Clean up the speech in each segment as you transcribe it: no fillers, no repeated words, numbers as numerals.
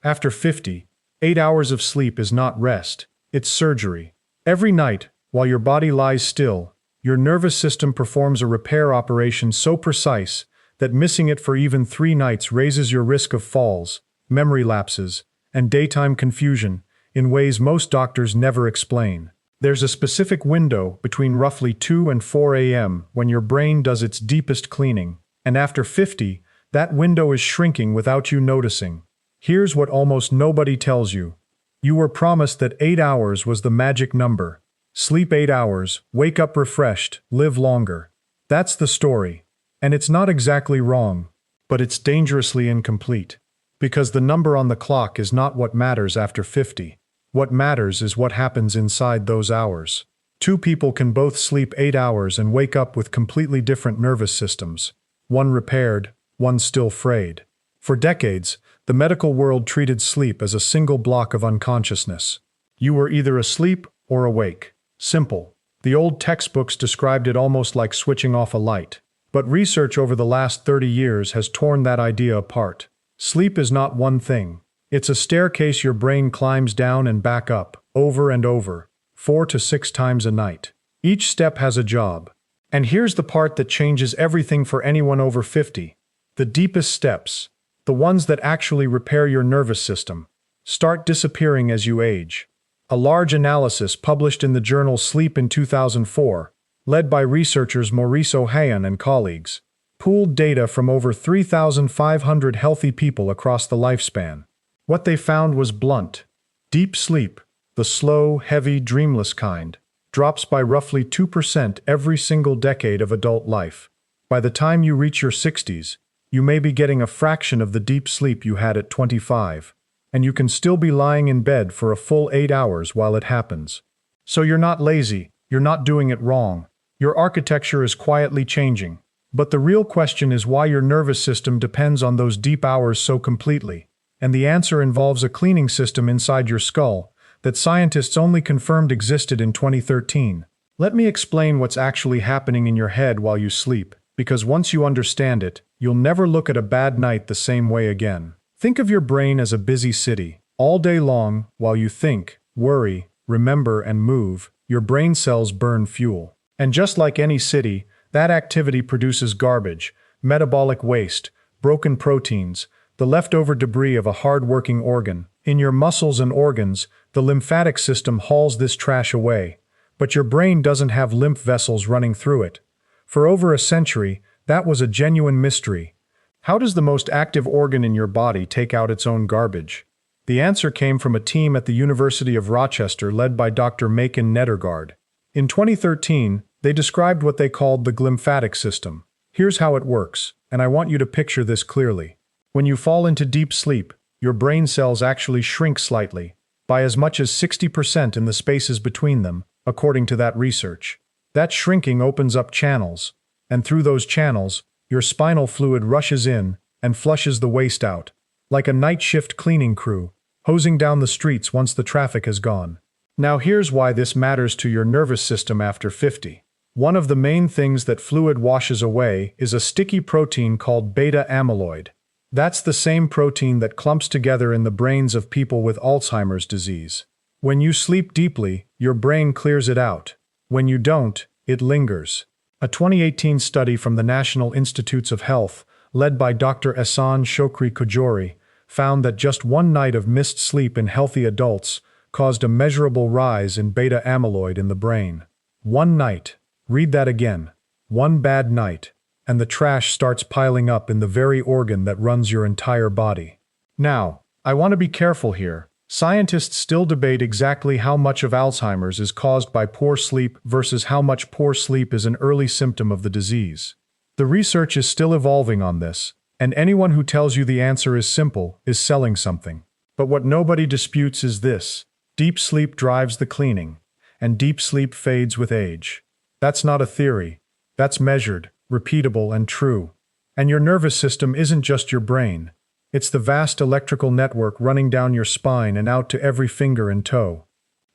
After 50, 8 hours of sleep is not rest, it's surgery. Every night, while your body lies still, your nervous system performs a repair operation so precise that missing it for even 3 nights raises your risk of falls, memory lapses, and daytime confusion in ways most doctors never explain. There's a specific window between roughly 2 and 4 a.m. when your brain does its deepest cleaning, and after 50, that window is shrinking without you noticing. Here's what almost nobody tells you. You were promised that 8 hours was the magic number. Sleep 8 hours, wake up refreshed, live longer. That's the story. And it's not exactly wrong, but it's dangerously incomplete. Because the number on the clock is not what matters after 50. What matters is what happens inside those hours. 2 people can both sleep 8 hours and wake up with completely different nervous systems. One repaired, one still frayed. For decades, the medical world treated sleep as a single block of unconsciousness. You were either asleep or awake. Simple. The old textbooks described it almost like switching off a light. But research over the last 30 years has torn that idea apart. Sleep is not one thing. It's a staircase your brain climbs down and back up, over and over, 4 to 6 times a night. Each step has a job. And here's the part that changes everything for anyone over 50. The deepest steps, the ones that actually repair your nervous system, start disappearing as you age. A large analysis published in the journal Sleep in 2004, led by researchers Maurice Ohayon and colleagues, pooled data from over 3,500 healthy people across the lifespan. What they found was blunt. Deep sleep, the slow, heavy, dreamless kind, drops by roughly 2% every single decade of adult life. By the time you reach your 60s, you may be getting a fraction of the deep sleep you had at 25, and you can still be lying in bed for a full 8 hours while it happens. So you're not lazy, you're not doing it wrong. Your architecture is quietly changing. But the real question is why your nervous system depends on those deep hours so completely. And the answer involves a cleaning system inside your skull that scientists only confirmed existed in 2013. Let me explain what's actually happening in your head while you sleep, because once you understand it, you'll never look at a bad night the same way again. Think of your brain as a busy city. All day long, while you think, worry, remember, and move, your brain cells burn fuel. And just like any city, that activity produces garbage, metabolic waste, broken proteins, the leftover debris of a hard-working organ. In your muscles and organs, the lymphatic system hauls this trash away, but your brain doesn't have lymph vessels running through it. For over a century, that was a genuine mystery. How does the most active organ in your body take out its own garbage? The answer came from a team at the University of Rochester led by Dr. Macon Nedergaard. In 2013, they described what they called the glymphatic system. Here's how it works, and I want you to picture this clearly. When you fall into deep sleep, your brain cells actually shrink slightly, by as much as 60% in the spaces between them, according to that research. That shrinking opens up channels, and through those channels, your spinal fluid rushes in and flushes the waste out, like a night shift cleaning crew, hosing down the streets once the traffic has gone. Now here's why this matters to your nervous system after 50. One of the main things that fluid washes away is a sticky protein called beta amyloid. That's the same protein that clumps together in the brains of people with Alzheimer's disease. When you sleep deeply, your brain clears it out. When you don't, it lingers. A 2018 study from the National Institutes of Health, led by Dr. Ehsan Shokri Kajori, found that just one night of missed sleep in healthy adults caused a measurable rise in beta amyloid in the brain. One night. Read that again. One bad night, and the trash starts piling up in the very organ that runs your entire body. Now, I want to be careful here. Scientists still debate exactly how much of Alzheimer's is caused by poor sleep versus how much poor sleep is an early symptom of the disease. The research is still evolving on this, and anyone who tells you the answer is simple is selling something. But what nobody disputes is this: deep sleep drives the cleaning, and deep sleep fades with age. That's not a theory. That's measured, repeatable, and true. And your nervous system isn't just your brain. It's the vast electrical network running down your spine and out to every finger and toe.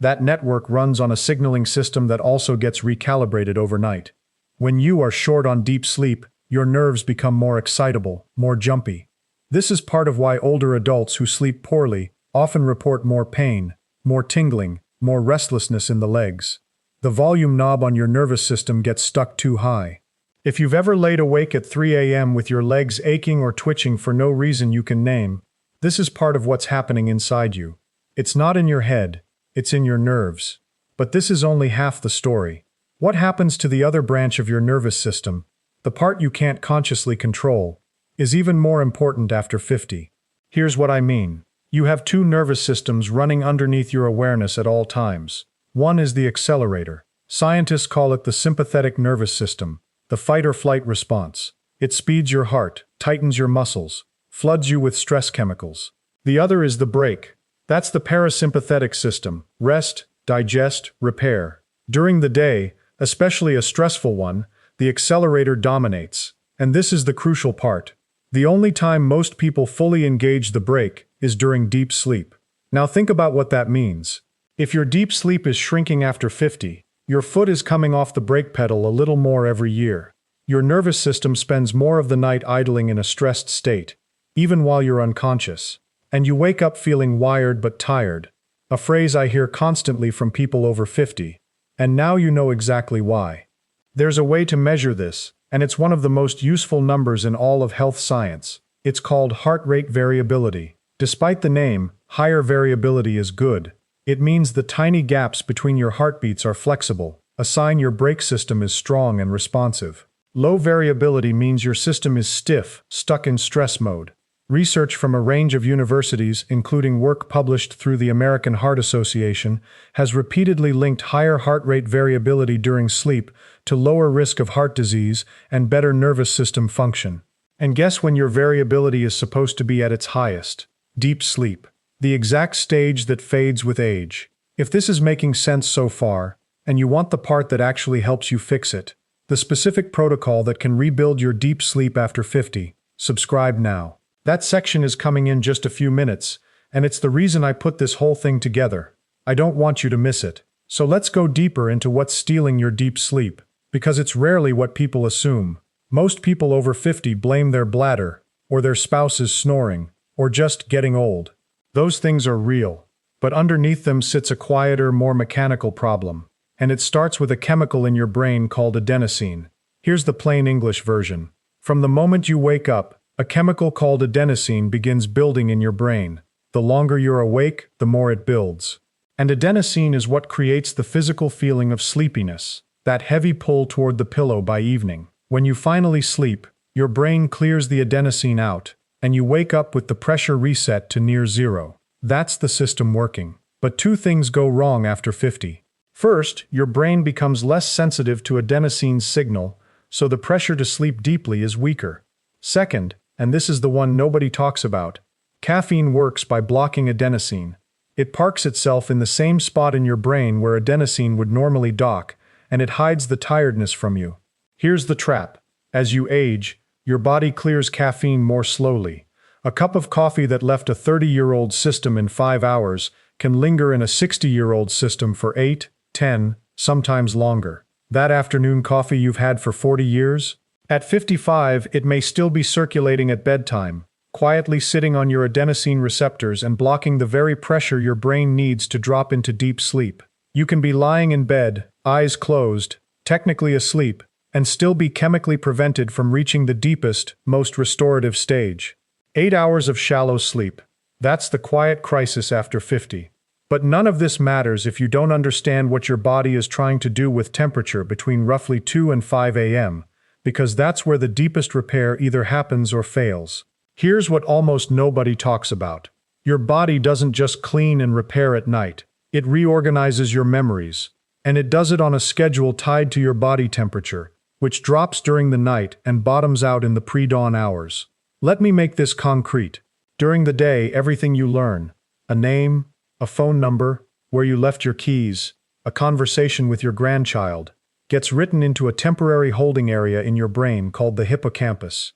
That network runs on a signaling system that also gets recalibrated overnight. When you are short on deep sleep, your nerves become more excitable, more jumpy. This is part of why older adults who sleep poorly often report more pain, more tingling, more restlessness in the legs. The volume knob on your nervous system gets stuck too high. If you've ever laid awake at 3 a.m. with your legs aching or twitching for no reason you can name, this is part of what's happening inside you. It's not in your head, it's in your nerves. But this is only half the story. What happens to the other branch of your nervous system, the part you can't consciously control, is even more important after 50. Here's what I mean. You have two nervous systems running underneath your awareness at all times. One is the accelerator. Scientists call it the sympathetic nervous system, the fight-or-flight response. It speeds your heart, tightens your muscles, floods you with stress chemicals. The other is the brake. That's the parasympathetic system. Rest, digest, repair. During the day, especially a stressful one, the accelerator dominates. And this is the crucial part. The only time most people fully engage the brake is during deep sleep. Now think about what that means. If your deep sleep is shrinking after 50, your foot is coming off the brake pedal a little more every year. Your nervous system spends more of the night idling in a stressed state, even while you're unconscious. And you wake up feeling wired but tired, a phrase I hear constantly from people over 50. And now you know exactly why. There's a way to measure this, and it's one of the most useful numbers in all of health science. It's called heart rate variability. Despite the name, higher variability is good. It means the tiny gaps between your heartbeats are flexible, a sign your brake system is strong and responsive. Low variability means your system is stiff, stuck in stress mode. Research from a range of universities, including work published through the American Heart Association, has repeatedly linked higher heart rate variability during sleep to lower risk of heart disease and better nervous system function. And guess when your variability is supposed to be at its highest? Deep sleep. The exact stage that fades with age. If this is making sense so far, and you want the part that actually helps you fix it, the specific protocol that can rebuild your deep sleep after 50, subscribe now. That section is coming in just a few minutes, and it's the reason I put this whole thing together. I don't want you to miss it. So let's go deeper into what's stealing your deep sleep, because it's rarely what people assume. Most people over 50 blame their bladder, or their spouse's snoring, or just getting old. Those things are real, but underneath them sits a quieter, more mechanical problem, and it starts with a chemical in your brain called adenosine. Here's the plain English version. From the moment you wake up, a chemical called adenosine begins building in your brain. The longer you're awake, the more it builds. And adenosine is what creates the physical feeling of sleepiness, that heavy pull toward the pillow by evening. When you finally sleep, your brain clears the adenosine out, and you wake up with the pressure reset to near zero. That's the system working. But two things go wrong after 50. First, your brain becomes less sensitive to adenosine's signal, so the pressure to sleep deeply is weaker. Second, and this is the one nobody talks about, caffeine works by blocking adenosine. It parks itself in the same spot in your brain where adenosine would normally dock, and it hides the tiredness from you. Here's the trap. As you age, your body clears caffeine more slowly. A cup of coffee that left a 30-year-old system in 5 hours can linger in a 60-year-old system for 8, 10, sometimes longer. That afternoon coffee you've had for 40 years? At 55, it may still be circulating at bedtime, quietly sitting on your adenosine receptors and blocking the very pressure your brain needs to drop into deep sleep. You can be lying in bed, eyes closed, technically asleep, and still be chemically prevented from reaching the deepest, most restorative stage. 8 hours of shallow sleep. That's the quiet crisis after 50. But none of this matters if you don't understand what your body is trying to do with temperature between roughly 2 and 5 a.m., because that's where the deepest repair either happens or fails. Here's what almost nobody talks about. Your body doesn't just clean and repair at night. It reorganizes your memories, and it does it on a schedule tied to your body temperature, which drops during the night and bottoms out in the pre-dawn hours. Let me make this concrete. During the day, everything you learn, a name, a phone number, where you left your keys, a conversation with your grandchild, gets written into a temporary holding area in your brain called the hippocampus.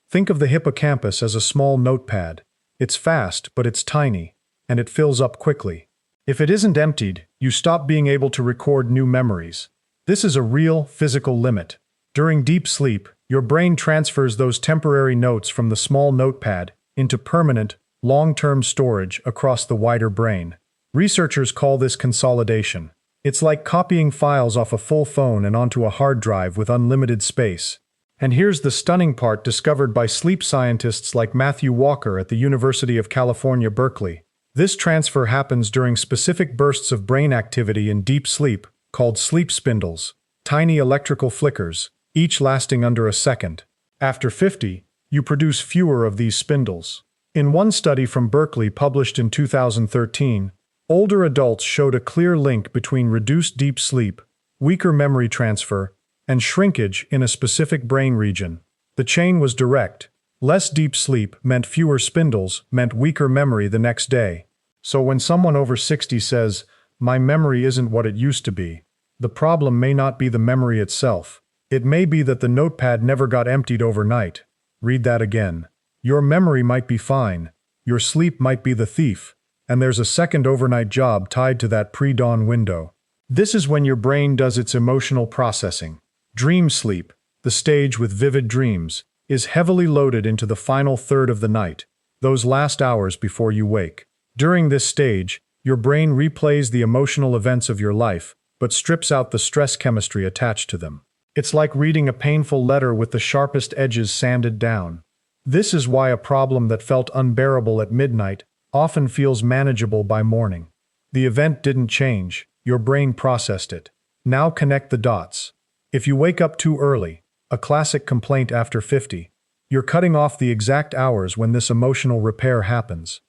Think of the hippocampus as a small notepad. It's fast, but it's tiny, and it fills up quickly. If it isn't emptied, you stop being able to record new memories. This is a real, physical limit. During deep sleep, your brain transfers those temporary notes from the small notepad into permanent, long-term storage across the wider brain. Researchers call this consolidation. It's like copying files off a full phone and onto a hard drive with unlimited space. And here's the stunning part discovered by sleep scientists like Matthew Walker at the University of California, Berkeley. This transfer happens during specific bursts of brain activity in deep sleep, called sleep spindles, tiny electrical flickers, each lasting under a second. After 50, you produce fewer of these spindles. In one study from Berkeley published in 2013, older adults showed a clear link between reduced deep sleep, weaker memory transfer, and shrinkage in a specific brain region. The chain was direct. Less deep sleep meant fewer spindles, meant weaker memory the next day. So when someone over 60 says, "My memory isn't what it used to be," the problem may not be the memory itself. It may be that the notepad never got emptied overnight. Read that again. Your memory might be fine. Your sleep might be the thief. And there's a second overnight job tied to that pre-dawn window. This is when your brain does its emotional processing. Dream sleep, the stage with vivid dreams, is heavily loaded into the final third of the night, those last hours before you wake. During this stage, your brain replays the emotional events of your life, but strips out the stress chemistry attached to them. It's like reading a painful letter with the sharpest edges sanded down. This is why a problem that felt unbearable at midnight often feels manageable by morning. The event didn't change, your brain processed it. Now connect the dots. If you wake up too early, a classic complaint after 50, you're cutting off the exact hours when this emotional repair happens.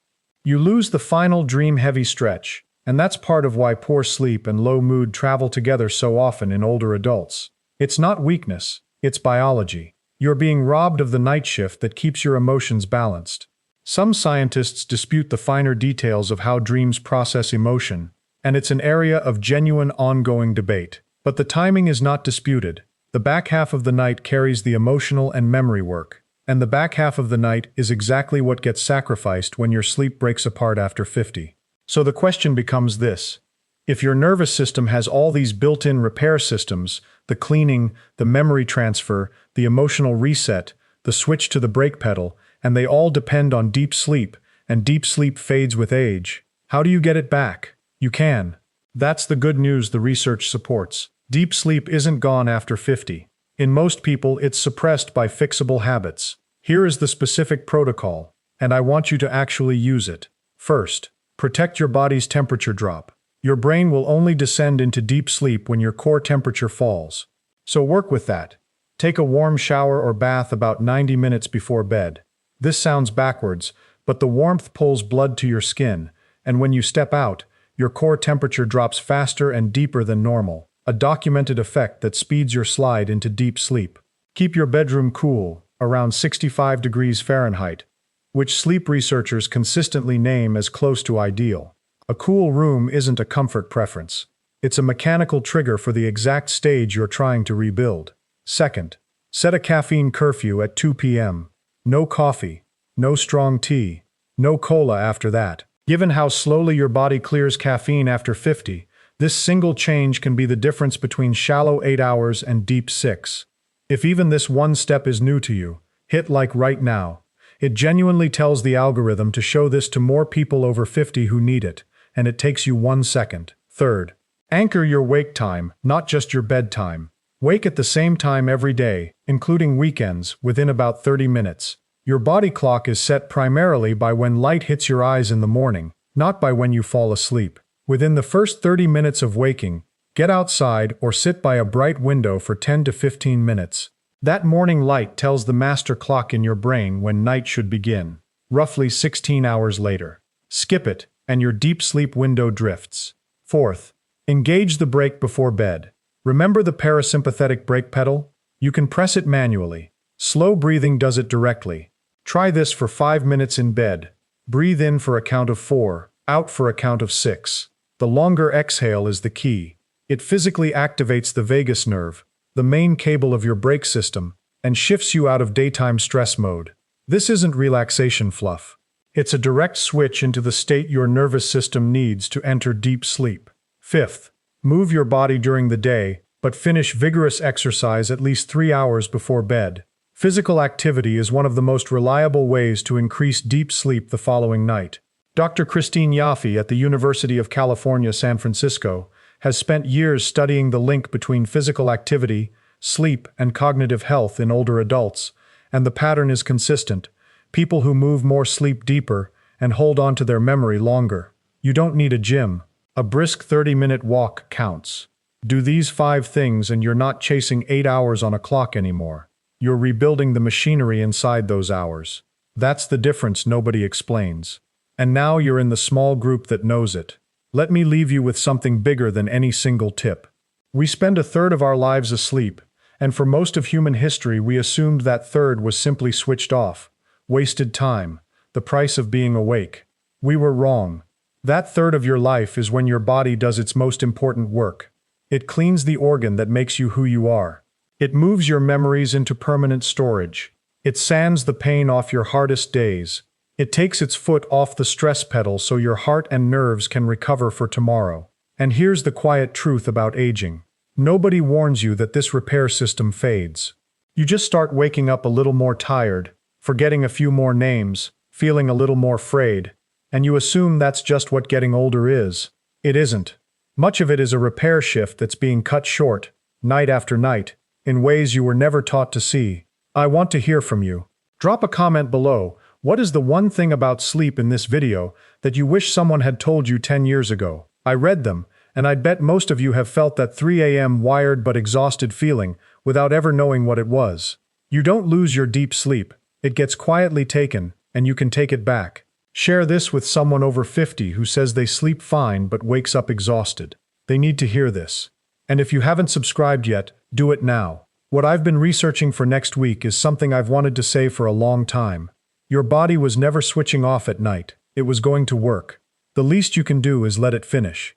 You lose the final dream-heavy stretch, and that's part of why poor sleep and low mood travel together so often in older adults. It's not weakness, it's biology. You're being robbed of the night shift that keeps your emotions balanced. Some scientists dispute the finer details of how dreams process emotion, and it's an area of genuine ongoing debate. But the timing is not disputed. The back half of the night carries the emotional and memory work, and the back half of the night is exactly what gets sacrificed when your sleep breaks apart after 50. So the question becomes this. If your nervous system has all these built-in repair systems, the cleaning, the memory transfer, the emotional reset, the switch to the brake pedal, and they all depend on deep sleep, and deep sleep fades with age, how do you get it back? You can. That's the good news the research supports. Deep sleep isn't gone after 50. In most people, it's suppressed by fixable habits. Here is the specific protocol, and I want you to actually use it. First, protect your body's temperature drop. Your brain will only descend into deep sleep when your core temperature falls. So work with that. Take a warm shower or bath about 90 minutes before bed. This sounds backwards, but the warmth pulls blood to your skin, and when you step out, your core temperature drops faster and deeper than normal, a documented effect that speeds your slide into deep sleep. Keep your bedroom cool, around 65 degrees Fahrenheit, which sleep researchers consistently name as close to ideal. A cool room isn't a comfort preference. It's a mechanical trigger for the exact stage you're trying to rebuild. Second, set a caffeine curfew at 2 p.m. No coffee, no strong tea, no cola after that. Given how slowly your body clears caffeine after 50, this single change can be the difference between shallow 8 hours and deep 6. If even this one step is new to you, hit like right now. It genuinely tells the algorithm to show this to more people over 50 who need it, and it takes you 1 second. Third, anchor your wake time, not just your bedtime. Wake at the same time every day, including weekends, within about 30 minutes. Your body clock is set primarily by when light hits your eyes in the morning, not by when you fall asleep. Within the first 30 minutes of waking, get outside or sit by a bright window for 10 to 15 minutes. That morning light tells the master clock in your brain when night should begin, roughly 16 hours later. Skip it, and your deep sleep window drifts. Fourth, engage the brake before bed. Remember the parasympathetic brake pedal? You can press it manually. Slow breathing does it directly. Try this for 5 minutes in bed. Breathe in for a count of 4, out for a count of 6. The longer exhale is the key. It physically activates the vagus nerve, the main cable of your brake system, and shifts you out of daytime stress mode. This isn't relaxation fluff. It's a direct switch into the state your nervous system needs to enter deep sleep. Fifth, move your body during the day, but finish vigorous exercise at least 3 hours before bed. Physical activity is one of the most reliable ways to increase deep sleep the following night. Dr. Christine Yaffe at the University of California, San Francisco, has spent years studying the link between physical activity, sleep, and cognitive health in older adults, and the pattern is consistent. People who move more sleep deeper and hold on to their memory longer. You don't need a gym. A brisk 30-minute walk counts. Do these 5 things and you're not chasing 8 hours on a clock anymore. You're rebuilding the machinery inside those hours. That's the difference nobody explains. And now you're in the small group that knows it. Let me leave you with something bigger than any single tip. We spend a third of our lives asleep, and for most of human history we assumed that third was simply switched off. Wasted time. The price of being awake. We were wrong. That third of your life is when your body does its most important work. It cleans the organ that makes you who you are. It moves your memories into permanent storage. It sands the pain off your hardest days. It takes its foot off the stress pedal so your heart and nerves can recover for tomorrow. And here's the quiet truth about aging. Nobody warns you that this repair system fades. You just start waking up a little more tired, forgetting a few more names, feeling a little more frayed, and you assume that's just what getting older is. It isn't. Much of it is a repair shift that's being cut short, night after night, in ways you were never taught to see. I want to hear from you. Drop a comment below. What is the one thing about sleep in this video that you wish someone had told you 10 years ago? I read them, and I'd bet most of you have felt that 3 a.m. wired but exhausted feeling without ever knowing what it was. You don't lose your deep sleep. It gets quietly taken, and you can take it back. Share this with someone over 50 who says they sleep fine but wakes up exhausted. They need to hear this. And if you haven't subscribed yet, do it now. What I've been researching for next week is something I've wanted to say for a long time. Your body was never switching off at night. It was going to work. The least you can do is let it finish.